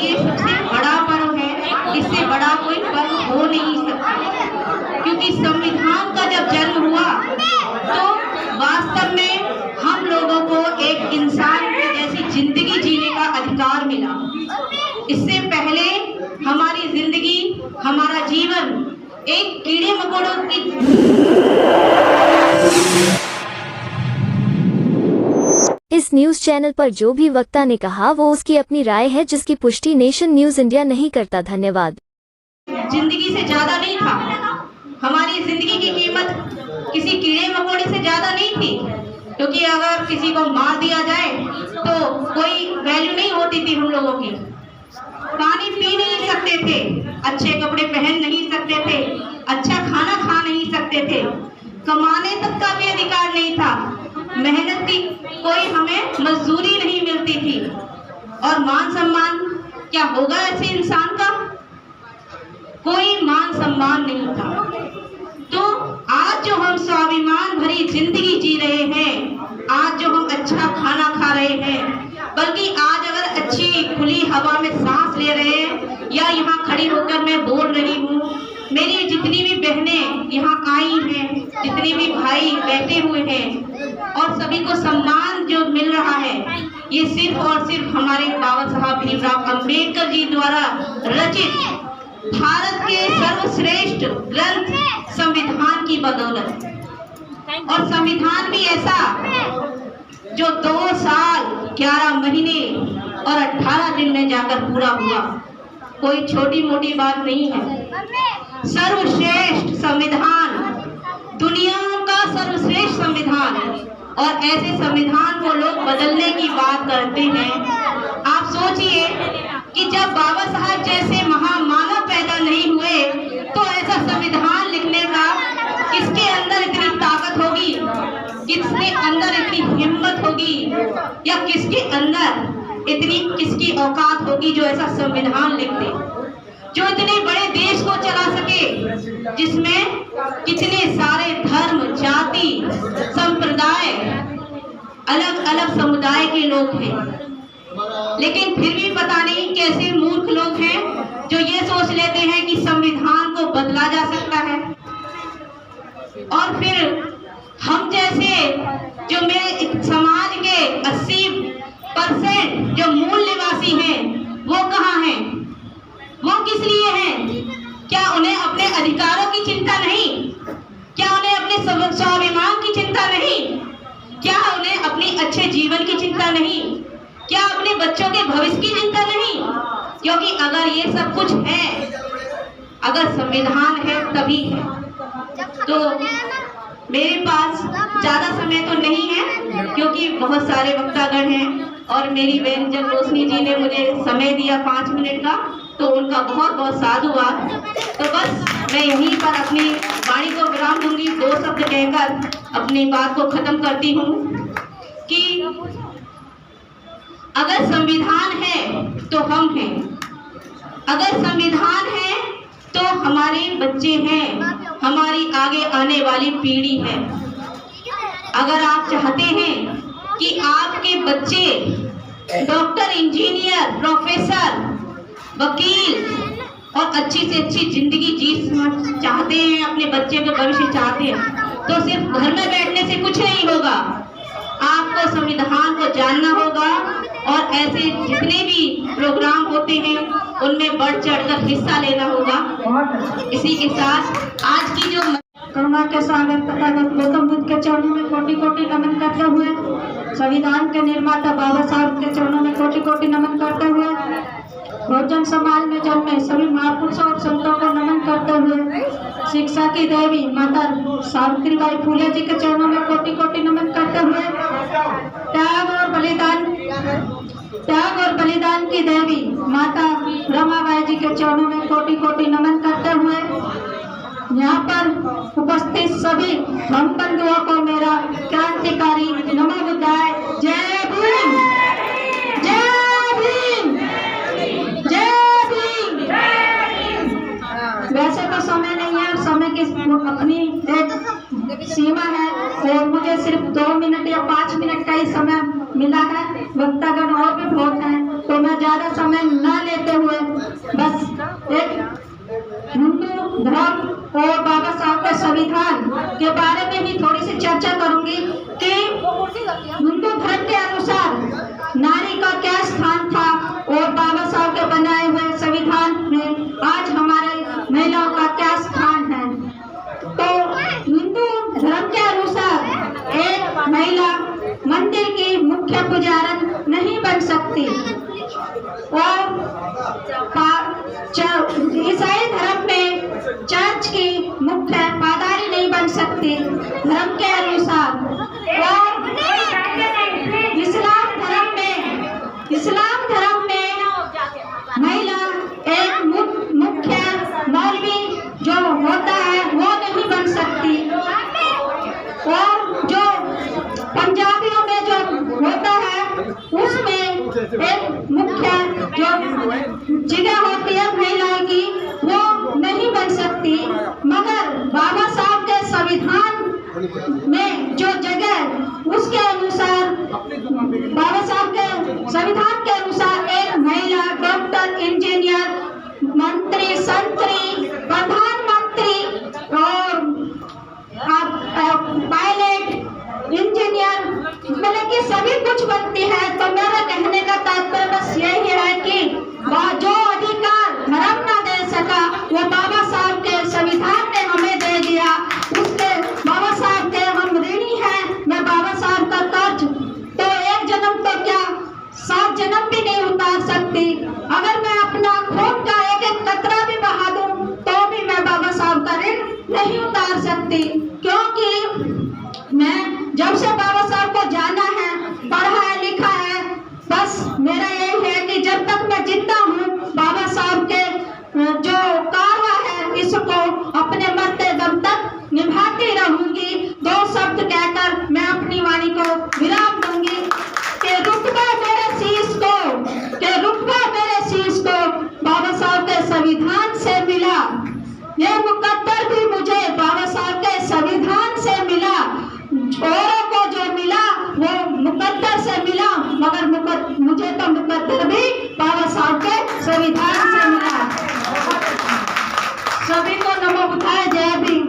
ये सबसे बड़ा पर्व है, इससे बड़ा कोई पर्व हो नहीं सकता। क्योंकि संविधान का जब जन्म हुआ तो वास्तव में हम लोगों को एक इंसान की जैसी जिंदगी जीने का अधिकार मिला। इससे पहले हमारी जिंदगी, हमारा जीवन एक कीड़े मकोड़ों की इस न्यूज चैनल पर जो भी वक्ता ने कहा वो उसकी अपनी राय है, जिसकी पुष्टि नेशन न्यूज इंडिया नहीं करता। धन्यवाद। जिंदगी से ज्यादा नहीं था। हमारी जिंदगी की कीमत किसी कीड़े मकोड़े से ज्यादा नहीं थी, क्योंकि अगर किसी को मार दिया जाए तो कोई वैल्यू नहीं होती थी हम लोगों की। पानी पी नहीं सकते थे, अच्छे कपड़े पहन नहीं सकते थे, अच्छा खाना खा नहीं सकते थे, कमाने तक का भी अधिकार नहीं था, मेहनत की कोई हमें मजदूरी नहीं मिलती थी। और मान सम्मान क्या होगा ऐसे इंसान का? कोई मान सम्मान नहीं था। तो आज जो हम स्वाभिमान भरी जिंदगी जी रहे हैं, आज जो हम अच्छा खाना खा रहे हैं, बल्कि आज अगर अच्छी खुली हवा में सांस ले रहे हैं, या यहाँ खड़ी होकर मैं बोल रही हूँ, मेरी जितनी भी बहनें यहाँ आई हैं, जितने भी भाई बैठे हुए हैं, और सभी को सम्मान जो मिल रहा है, ये सिर्फ और सिर्फ हमारे बाबा साहब भीमराव अंबेडकर जी द्वारा रचित भारत के सर्वश्रेष्ठ ग्रंथ संविधान की बदौलत। और संविधान भी ऐसा जो 2 साल 11 महीने और 18 दिन में जाकर पूरा हुआ, कोई छोटी मोटी बात नहीं है। सर्वश्रेष्ठ संविधान, दुनिया का सर्वश्रेष्ठ संविधान, और ऐसे संविधान को लोग बदलने की बात करते हैं। आप सोचिए कि जब बाबा साहब जैसे महामानव पैदा नहीं हुए तो ऐसा संविधान लिखने का किसके अंदर इतनी ताकत होगी, किसके अंदर इतनी हिम्मत होगी, या किसके अंदर इतनी किसकी औकात होगी जो ऐसा संविधान लिख दे, जो इतने बड़े देश को चला सके, जिसमें कितने सारे धर्म, जाति, संप्रदाय, अलग अलग समुदाय के लोग हैं। लेकिन फिर भी पता नहीं कैसे मूर्ख लोग हैं जो ये सोच लेते हैं कि संविधान को बदला जा सकता है। और फिर हम जैसे जो मेरे समाज के 80% जो मूल निवासी हैं, वो कहाँ हैं? वो किस लिए हैं? क्या उन्हें अपने अधिकारों की चिंता नहीं? क्या उन्हें अपने स्वाभिमान की चिंता नहीं? क्या उन्हें अपनी अच्छे जीवन की चिंता नहीं? क्या अपने बच्चों के भविष्य की चिंता नहीं? क्योंकि अगर ये सब कुछ है, अगर संविधान है तभी है। तो मेरे पास ज्यादा समय तो नहीं है, क्योंकि बहुत सारे वक्तागण हैं, और मेरी बहन जब रोशनी जी ने मुझे समय दिया 5 मिनट का, तो उनका बहुत बहुत साधुवाद। तो बस मैं यहीं पर अपनी वाणी को विराम दूंगी, 2 शब्द कहकर अपनी बात को खत्म करती हूँ कि अगर संविधान है तो हम हैं, अगर संविधान है तो हमारे बच्चे हैं, हमारी आगे आने वाली पीढ़ी है। अगर आप चाहते हैं कि आपके बच्चे डॉक्टर, इंजीनियर, प्रोफेसर, वकील और अच्छी से अच्छी जिंदगी जी चाहते हैं, अपने बच्चे का भविष्य चाहते हैं, तो सिर्फ घर में बैठने से कुछ नहीं होगा। आपको संविधान को जानना होगा, और ऐसे जितने भी प्रोग्राम होते हैं उनमें बढ़ चढ़कर हिस्सा लेना होगा। इसी के साथ आज की जो करुणा के सागर तथागत गौतम बुद्ध के चरणों में कोटि कोटि नमन करते हुए, संविधान के निर्माता बाबा साहब के चरणों में कोटि कोटि नमन करते हुए, बहुजन समाज में जन्मे सभी महापुरुषों और संतों को नमन करते हुए, शिक्षा की देवी माता सावित्रीबाई फुले जी के चरणों में कोटि कोटि नमन करते हुए, त्याग और बलिदान की देवी माता रमाबाई जी के चरणों में कोटि कोटि नमन करते हुए, यहाँ पर उपस्थित सभी हम बंधुओं को मेरा क्रांतिकारी नमो बुद्धाय। जय भीम, जय भीम, जय भीम। वैसे तो समय नहीं है, समय की अपनी एक सीमा है, और मुझे सिर्फ 2 मिनट या 5 मिनट का ही समय मिला है। वक्तागण और भी बहुत हैं, तो मैं मैं ज्यादा समय न लेते हुए बस एक हिंदू धर्म और बाबा साहब के संविधान के बारे में ही थोड़ी सी चर्चा करूंगी कि हिंदू धर्म के अनुसार नारी का क्या स्थान था और बाबा साहब के बनाए हुए संविधान में आज हमारे महिलाओं का क्या स्थान है। तो हिंदू धर्म के अनुसार एक महिला मंदिर की मुख्य पुजारन नहीं बन सकती और ईसाई धर्म में चर्च की मुख्य पादारी नहीं बन सकती धर्म के अनुसार। और इस्लाम धर्म में महिला एक मुख्य मौलवी जो होता है वो नहीं बन सकती। और जो पंजाबियों में जो होता है उसमें एक मुख्य जो जगह होती है महिलाओं की वो नहीं बन सकती। मगर बाबा साहब के संविधान में जो जगह उसके अनुसार बाबा साहब के संविधान के अनुसार एक महिला डॉक्टर, इंजीनियर, मंत्री, संतरी, प्रधानमंत्री और पायलट, इंजीनियर मतलब कि सभी कुछ बनती है। तो मेरा कहने का तात्पर्य बस यही है कि जो अधिकार धर्म न दे सका वो बाबा साहब के संविधान ने हमें दे दिया। उसके बाबा साहब के हम ऋणी हैं। मैं बाबा साहब का कर्ज तो एक जन्म तो क्या 7 जन्म भी नहीं उतार सकती। अगर मैं अपना खून का एक एक कतरा भी बहा दूं तो भी मैं बाबा साहब का ऋण नहीं उतार सकती। क्योंकि मैं जब से बाबा साहब को जाना है, पढ़ा है, लिखा है, बस मेरा यही है कि जब तक मैं जिंदा हूँ बाबा साहब के जो कारवा है इसको अपने मरते दम तक निभाती रहूंगी। 2 शब्द कहकर मैं अपनी वाणी को विराम दूंगी कि रुतबा मेरे शीश को बाबा साहब के संविधान से मिला। ये मुकद्दर भी मुझे बाबा साहब के संविधान से मिला। औरों को जो मिला वो मुकद्दर से मिला मगर मुझे तो मुकद्दर भी बाबा साहब के संविधान से मिला। सभी को नमो बुद्धाय, जय भीम।